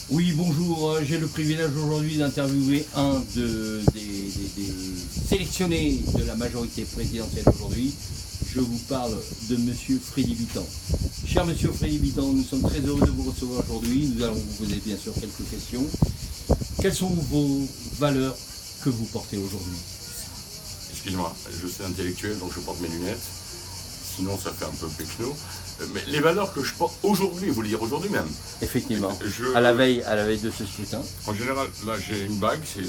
Oui, bonjour, j'ai le privilège aujourd'hui d'interviewer un des sélectionnés de la majorité présidentielle aujourd'hui. Je vous parle de Monsieur Freddy Bitan. Cher Monsieur Freddy Bitan, nous sommes très heureux de vous recevoir aujourd'hui. Nous allons vous poser bien sûr quelques questions. Quelles sont vos valeurs que vous portez aujourd'hui? Excuse-moi, je suis intellectuel donc je porte mes lunettes. Sinon ça fait un peu pécno. Mais les valeurs que je porte aujourd'hui, vous voulez dire aujourd'hui même? Effectivement, à la veille de ce scrutin. En général, là j'ai une bague, c'est...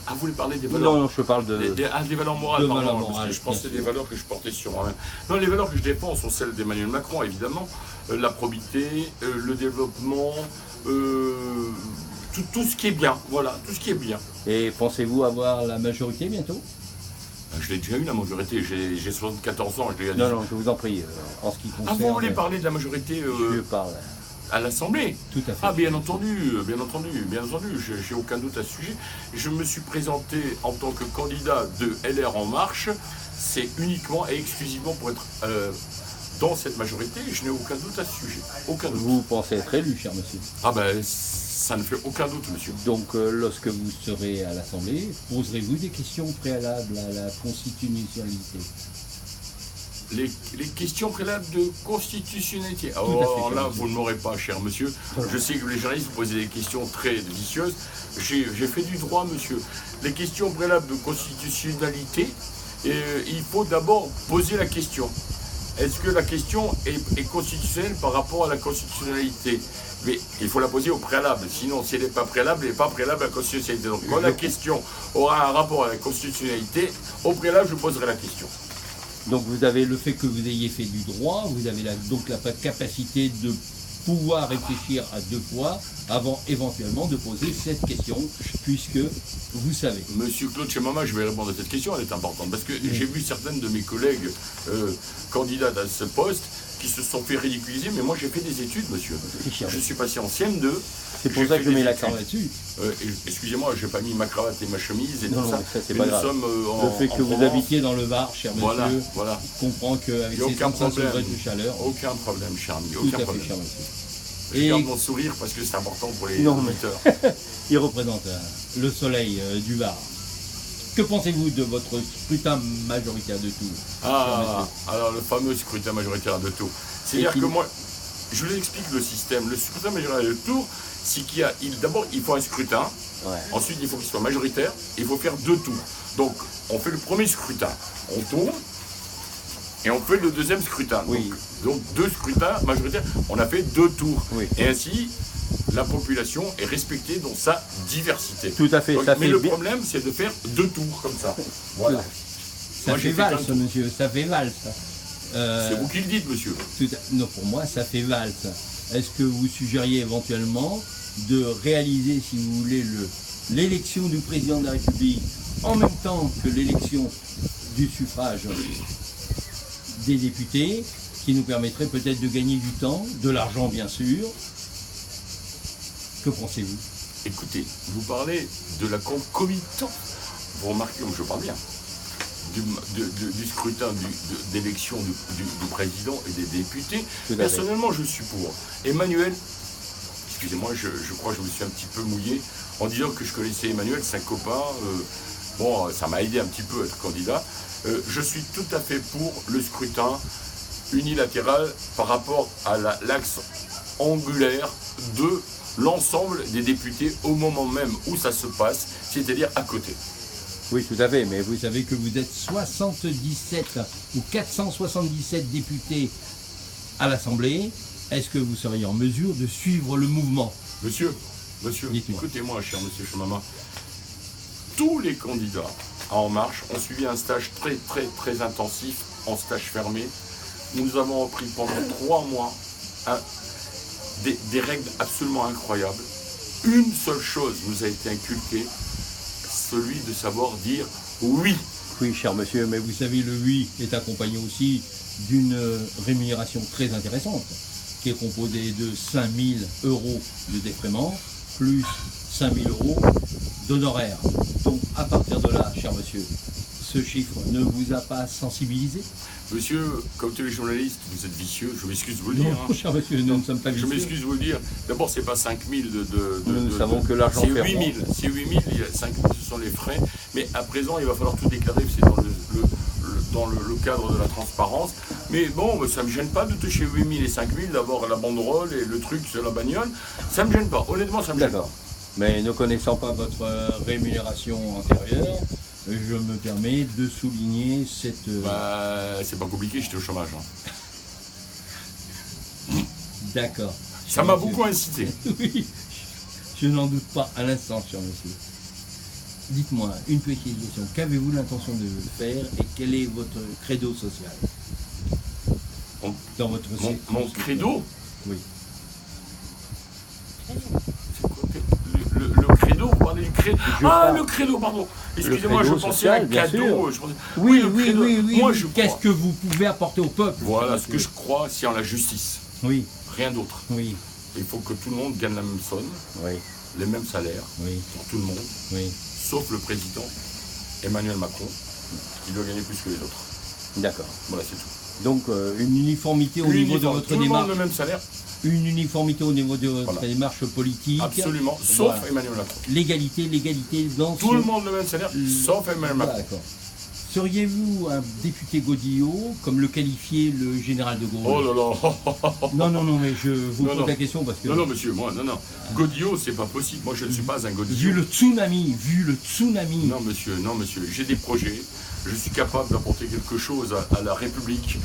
Ah, vous voulez parler des valeurs? Non, je parle de... Des valeurs morales, de pardon, valeurs parce morales, que je pensais des valeurs que je portais sur moi-même. Non, les valeurs que je défends sont celles d'Emmanuel Macron, évidemment. La probité, le développement, tout ce qui est bien, voilà, tout ce qui est bien. Et pensez-vous avoir la majorité bientôt? Je l'ai déjà eu la majorité, j'ai 74 ans, je l'ai Non, je vous en prie, en ce qui concerne... Ah, vous voulez parler de la majorité Je parle. À l'Assemblée? Tout à fait. Ah, bien entendu, j'ai aucun doute à ce sujet. Je me suis présenté en tant que candidat de LR En Marche, c'est uniquement et exclusivement pour être dans cette majorité, je n'ai aucun doute à ce sujet. Aucun doute. Vous pensez être élu, cher monsieur? Ah ben, ça ne fait aucun doute, monsieur. Donc, lorsque vous serez à l'Assemblée, poserez-vous des questions préalables à la constitutionnalité? Les questions préalables de constitutionnalité. Alors là, vous ne m'aurez pas, cher monsieur. Je sais que les journalistes vous posez des questions très vicieuses. J'ai fait du droit, monsieur. Les questions préalables de constitutionnalité, il faut d'abord poser la question. Est-ce que la question est constitutionnelle par rapport à la constitutionnalité? Mais il faut la poser au préalable. Sinon, si elle n'est pas préalable, elle n'est pas préalable à la constitutionnalité. Donc, quand la question aura un rapport à la constitutionnalité, au préalable, je poserai la question. Donc vous avez le fait que vous ayez fait du droit, vous avez donc la capacité de pouvoir réfléchir à deux fois avant éventuellement de poser cette question, puisque vous savez. Monsieur Claude Chemama, je vais répondre à cette question, elle est importante, parce que j'ai vu certaines de mes collègues candidates à ce poste qui se sont fait ridiculiser, mais moi j'ai fait des études, monsieur. Je suis passé en CM2. C'est pour ça que je mets l'accent là-dessus. Excusez-moi, je n'ai pas mis ma cravate et ma chemise et non, tout ça. Ça c'est pas grave. Le fait que vous habitiez dans le Var, cher monsieur, voilà. comprend qu'avec ces 35 degrés de chaleur... Aucun problème, cher ami, aucun problème. Cher monsieur. Je garde mon sourire parce que c'est important pour les auditeurs. Il représente le soleil du Var. Que pensez-vous de votre scrutin majoritaire de Tours? Alors le fameux scrutin majoritaire de Tours. C'est-à-dire que moi, je vous explique le système. Le scrutin majoritaire de Tours, c'est d'abord il faut un scrutin, ensuite il faut qu'il soit majoritaire, et il faut faire 2 tours. Donc on fait le premier scrutin, on tourne, et on fait le deuxième scrutin. Oui. Donc 2 scrutins majoritaires, on a fait 2 tours. Oui. Et ainsi, la population est respectée dans sa diversité. Tout à fait. Donc, mais le problème, c'est de faire 2 tours comme ça. Voilà. Ça fait valse, monsieur, ça fait valse. C'est vous qui le dites, monsieur. Non, pour moi, ça fait valse. Est-ce que vous suggériez éventuellement de réaliser, si vous voulez, l'élection du président de la République en même temps que l'élection du suffrage des députés, qui nous permettrait peut-être de gagner du temps, de l'argent bien sûr? Que pensez-vous? Écoutez, vous parlez de la concomitance. Vous remarquez comme je parle bien. Du scrutin d'élection du président et des députés. Personnellement, je suis pour. Emmanuel, excusez-moi, je crois que je me suis un petit peu mouillé en disant que je connaissais Emmanuel, c'est un copain. Bon, ça m'a aidé un petit peu à être candidat. Je suis tout à fait pour le scrutin unilatéral par rapport à l'axe angulaire de l'ensemble des députés au moment même où ça se passe, c'est-à-dire à côté. Oui, tout à fait, mais vous savez que vous êtes 77 ou 477 députés à l'Assemblée. Est-ce que vous seriez en mesure de suivre le mouvement? Monsieur, écoutez-moi, cher monsieur Chemama. Tous les candidats à En Marche ont suivi un stage très intensif, en stage fermé. Nous avons appris pendant 3 mois des règles absolument incroyables. Une seule chose nous a été inculquée, celui de savoir dire oui. Oui, cher monsieur, mais vous savez, le oui est accompagné aussi d'une rémunération très intéressante, qui est composée de 5 000 € de défraiement, plus 5 000 € d'honoraires. Donc, à partir de là, cher monsieur, ce chiffre ne vous a pas sensibilisé? Monsieur, comme tous les journalistes, vous êtes vicieux, je m'excuse de vous le dire. Non, cher monsieur, nous ne sommes pas Je vicieux. m'excuse de vous le dire. D'abord, c'est pas 5 000 Nous savons que l'argent c'est fait 8 000. roi. C'est 8 000, il y a 5 000, ce sont les frais. Mais à présent, il va falloir tout déclarer, c'est dans le cadre de la transparence. Mais bon, ça ne me gêne pas de toucher 8 000 et 5 000, d'avoir la banderole et le truc sur la bagnole. Ça ne me gêne pas, honnêtement, ça me gêne pas. D'accord. Mais ne connaissant pas votre rémunération antérieure, je me permets de souligner cette... Bah, c'est pas compliqué, j'étais au chômage. D'accord. Ça m'a Monsieur. beaucoup incité. Oui, je n'en doute pas à l'instant, cher monsieur. Dites-moi, une petite question. Qu'avez-vous l'intention de faire et quel est votre credo social dans votre Mon circonscription? credo, Oui. le credo, vous parlez du credo. Ah, parle. le credo, pardon. Excusez-moi, je credo pensais à un social, bien cadeau. sûr. Je pensais- Oui, le oui, credo. oui. Moi, oui. je Qu'est-ce crois. que vous pouvez apporter au peuple? Voilà, ce que je crois, c'est en la justice. Oui, Rien d'autre. oui, Il faut que tout le monde gagne la même somme, oui, les mêmes salaires oui, pour tout le monde, oui. sauf le président Emmanuel Macron, qui doit gagner plus que les autres. D'accord. Voilà, c'est tout. Donc une uniformité au niveau de Uniforme, votre tout le monde démarche. le même salaire, Une uniformité au niveau de votre Voilà. démarche politique. absolument, sauf Voilà. Emmanuel Macron. L'égalité dans Tout le monde le même salaire, sauf Emmanuel Macron. D'accord. Seriez-vous un député godillot, comme le qualifiait le général de Gaulle? Oh là là. Non, mais je vous Non, pose non. la question parce que... Non, monsieur, moi, non. Godillot, c'est pas possible. Moi, je ne suis pas un Vu godillot. le tsunami, Non, monsieur, j'ai des projets. Je suis capable d'apporter quelque chose à la République.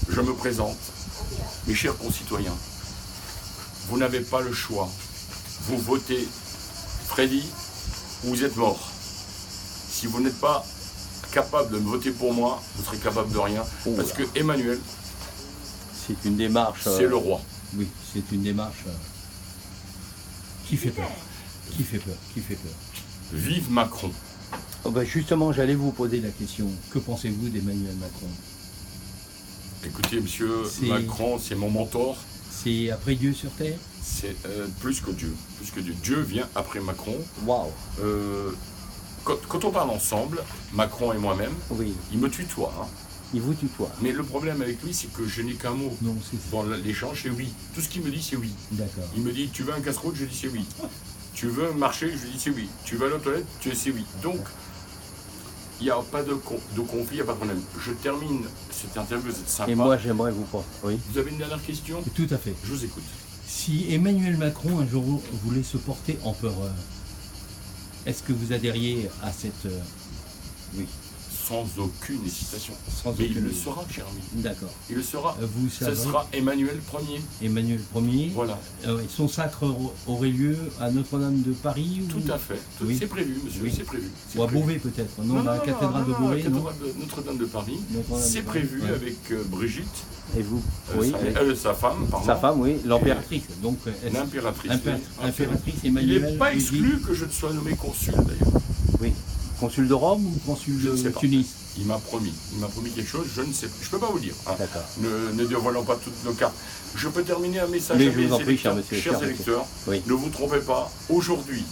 Je me présente. Mes chers concitoyens, vous n'avez pas le choix. Vous votez Freddy ou vous êtes mort. Si vous n'êtes pas capable de me voter pour moi, vous serez capable de rien. Parce que Emmanuel, c'est une démarche... c'est le roi. Oui, c'est une démarche qui fait peur. Qui fait peur. Vive Macron. Oh ben justement, j'allais vous poser la question. Que pensez-vous d'Emmanuel Macron? Écoutez, monsieur C'est- Macron, c'est mon mentor. C'est après Dieu sur Terre? C'est plus que Dieu. Plus que Dieu. Dieu vient après Macron. Waouh. Quand on parle ensemble, Macron et moi-même, Oui, il me tutoie. Hein. il vous tutoie. Mais le problème avec lui, c'est que je n'ai qu'un mot. Non, c'est ça. Dans l'échange, c'est oui. Tout ce qu'il me dit, c'est oui. D'accord. Il me dit, tu veux un casse-route, je dis c'est oui. Tu veux marcher, je dis c'est oui. Tu vas à la toilette, je dis c'est oui. Donc, il n'y a pas de conflit, il n'y a pas de problème. Je termine cette interview, vous êtes sympa. Et moi, j'aimerais vous prendre. Oui. Vous avez une dernière question? Tout à fait. Je vous écoute. Si Emmanuel Macron un jour voulait se porter empereur, est-ce que vous adhériez à cette... Oui, Sans aucune hésitation. sans Mais il aucune... le sera, cher ami. D'accord. Il le sera. Vous Ce savez, sera Emmanuel Ier. Emmanuel Ier, Voilà. son sacre aurait lieu à Notre-Dame de Paris ou... Tout à fait. Oui. C'est prévu, monsieur, Oui. c'est prévu. C'est Ou à prévu. Beauvais peut-être, non, la cathédrale de la Beauvais, non? cathédrale de Notre-Dame de Paris. Notre-Dame de C'est Paris, prévu ouais. avec Brigitte, Et vous? Oui, sa femme, pardon. sa femme, oui, l'impératrice. Donc, L'impératrice. impératrice Il Emmanuel. n'est pas Brigitte. exclu que je sois nommé consul d'ailleurs. Oui. Consul de Rome ou consul Je ne de sais pas. Tunis? Il m'a promis quelque chose, je ne sais pas. Je ne peux pas vous dire. Hein. D'accord. Ne dévoilons pas toutes nos cartes. Je peux terminer un message Mais à je mes vous en prie, cher électeurs. monsieur, Chers cher monsieur. électeurs, Oui. ne vous trompez pas. Aujourd'hui,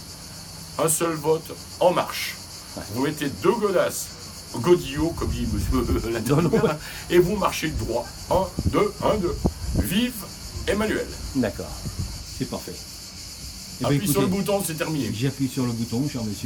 un seul vote en marche. Ouais. Vous mettez deux godasses, godillots, comme dit monsieur l'intervieweur, et vous marchez droit. 1, 2, 1, 2. Vive Emmanuel. D'accord. C'est parfait. Eh ben, Appuie sur le écoutez, bouton, c'est terminé. j'appuie sur le bouton, cher monsieur.